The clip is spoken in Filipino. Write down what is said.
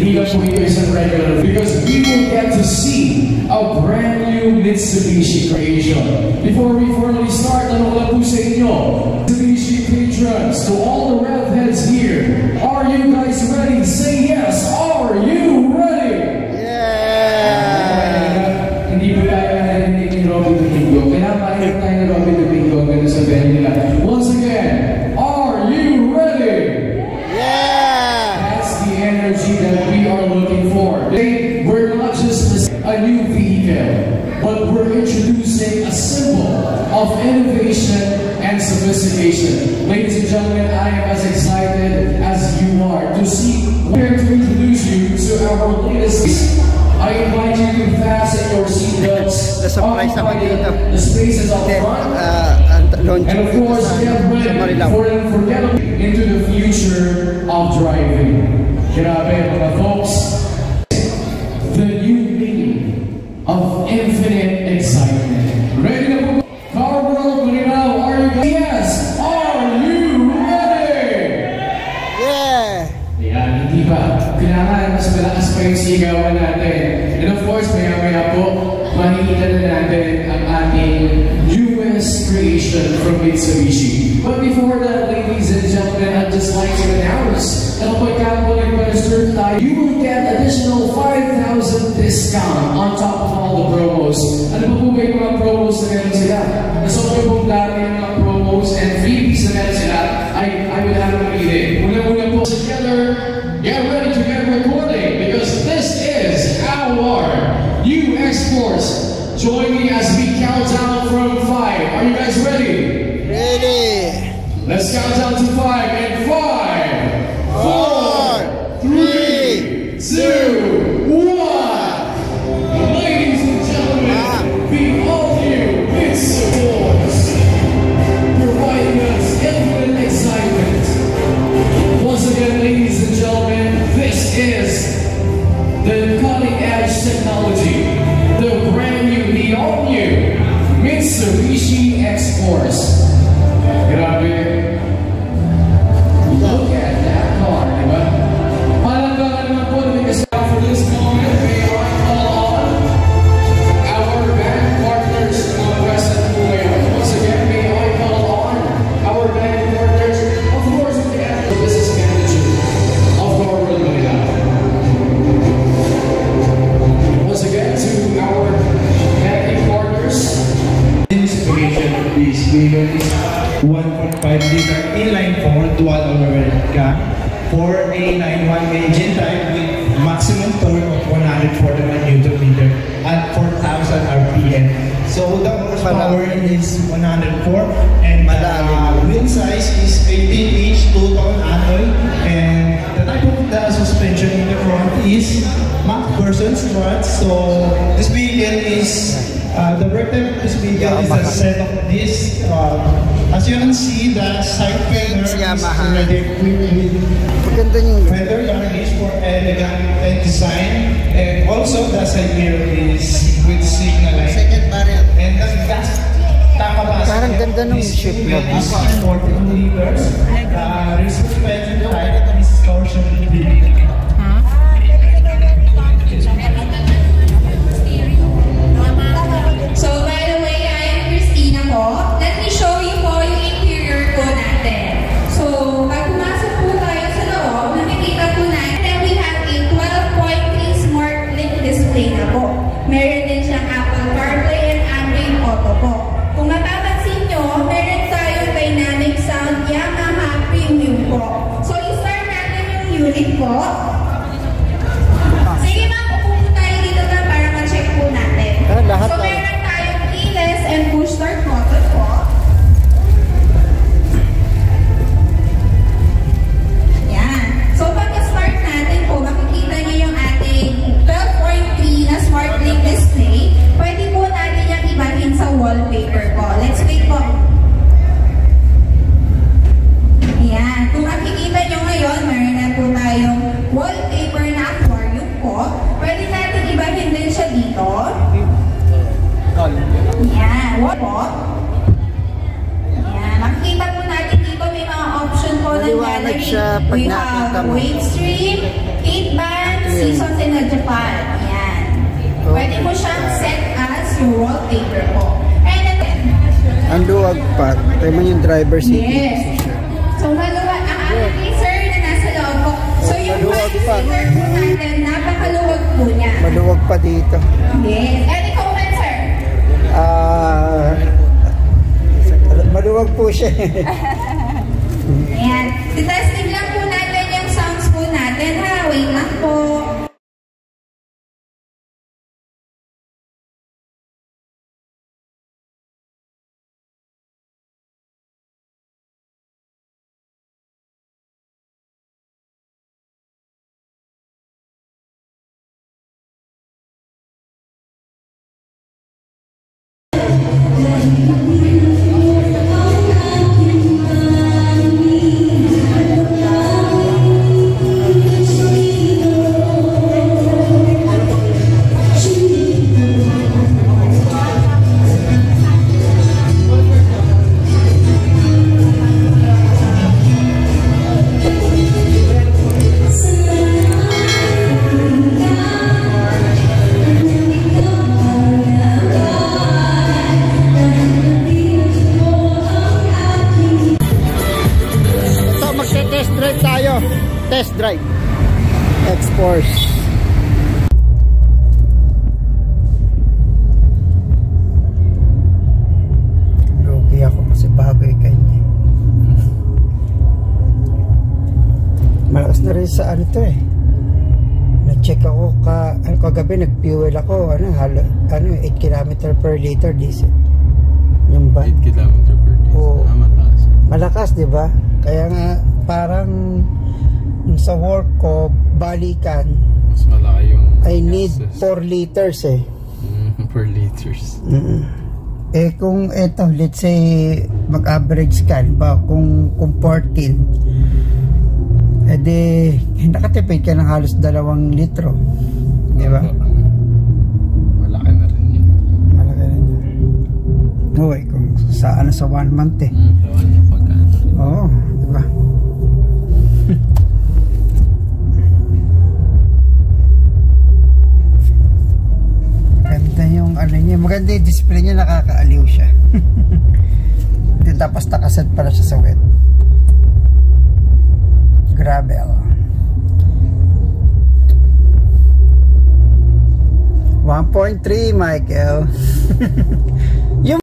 Mitsubishi. Because we will get to see a brand new Mitsubishi creation. Before we formally start, ano po sa inyo? Mitsubishi patrons, to all the rev heads here, are you guys ready? Say yes. Are you ready? Yeah! Hindi ba tayo narinig ni Robby Domingo? Kailangan tayo ni Robby Domingo. Ganun sabihin nila. Once again, are you ready? Yeah! That's the energy that we are looking for. Today, we're not just a new vehicle, but we're introducing a symbol of innovation and sophistication. Ladies and gentlemen, I am as excited as you are to see where to introduce you to our latest. I invite you to fasten your seatbelts, occupy the spaces up front, and of course get ready for an unforgettable into the future of driving. Grabe mga folks, the new meaning of infinite excitement. Ready na po? Car World, Manila, are you guys? Yes! Are you ready? Yeah! Ayan, hindi ba? Kailangan mas malakas pa yung sigawan natin. And of course, maya-maya po, makikita na natin ang ating newest creation from Mitsubishi. But before that, ladies and gentlemen, I'd just like to announce that kapag ka-register tayo, you will get additional 5,000 discount on top of all the promos. Ano po ba yung mga promos na meron sila? Nasobrang pong dami yung mga promos and freebies na meron sila. I will have to read it. Muna po together, get ready to get recording because this is our new exports. Join me as we count down from 5. Are you guys ready? Ready! Let's count down to 5 and 5, 4, 3, 2, 1. Ladies and gentlemen, behold you, Mitsubishi, providing us infinite excitement. Once again, ladies and gentlemen, this is the cutting-edge technology, the brand new, the all-new Mitsubishi X-Force. Grabe. Look at that car, diba? Palanggangan naman po na may kasama for this moment. May I call on our band partners na present po ngayon. Once again, may I call on our band partners, of course, with the actual business manager of Car World Manila. Once again, to our band partners. Inspiration of this vehicle is 1.5-liter inline-4 dual overhead cam, 4A91 engine type with maximum torque of 141 Nm at 4,000 RPM. So the horsepower is 104 and the wheel size is 18-inch two-tone alloy, and the type of the suspension in the front is Mach version strut. So this vehicle is the brake type of this vehicle is a set of this. As you can see, the side fender is already equipped with fender garnish for elegant and design, and also the side mirror is with signal light. And the gas tank capacity is 14 liters. Rear suspension type is torsion wheel. So by the way, I am Christina po. Let me show you po yung interior po natin. So pag pumasok po tayo sa loob, nakikita po natin that we have a 12.3 Smart Link display na po. Meron din siyang Apple CarPlay and Android Auto po. Kung mapapansin nyo, meron tayong dynamic sound Yamaha Premium po. So i-start natin yung unit po. Sige ma'am, upo po tayo dito na para ma-check po natin. So meron tayong keyless and push start button po. Yan. So pagka-start natin po, makikita nyo yung ating 12.3 na Smart Link display. Pwede po natin yung ibahin sa wallpaper po. Let's wait po. Yan. Kung makikita nyo ngayon, meron na po tayong wallpaper na aquarium po. Pwede natin ibahin din siya dito. Yan. What po? Yan. Makikita po natin dito may mga option po ng gallery. We have wave stream, 8 bands, seasons in Japan. Yan. Pwede mo siyang set as your wallpaper po. And then, Ang luwag pa. Tayo man yung driver seat. yes. So, maluwag ang ating sir na nasa loob po. So, yung Maluwag pa. five-seater po natin, napakaluwag po niya. Maluwag pa dito. Yes. And ikaw man, sir. Maluwag po siya. Ayan. Testing lang po natin yung sounds po natin, ha? Wait lang po. Test drive tayo. Test drive. X-Force. Lugi ako kasi bago yung kanya. Malakas na rin sa ano to eh. Na-check ako kagabi, nag-fuel ako. Ano, 8 km per liter diesel. Yung ba? 8 km per day. Oo. Malakas. Malakas, di ba? Kaya nga, parang sa work ko, balikan, Mas malaki yung I need gases. 4 liters eh. Per liters. Eh kung eto, let's say, mag-average ka, ba, kung 14, edi, nakatipid ka ng halos 2 litro. Di ba? Malaki na rin yun. Malaki rin yun. Uy, kung sa 1 month eh. Lawan yung pagkano. Oo, di ba? Maganda yung ano niya, maganda yung display niya, nakakaaliw siya. Tapos nakaset pala siya sa wet. Gravel. 1.3 Michael. Yung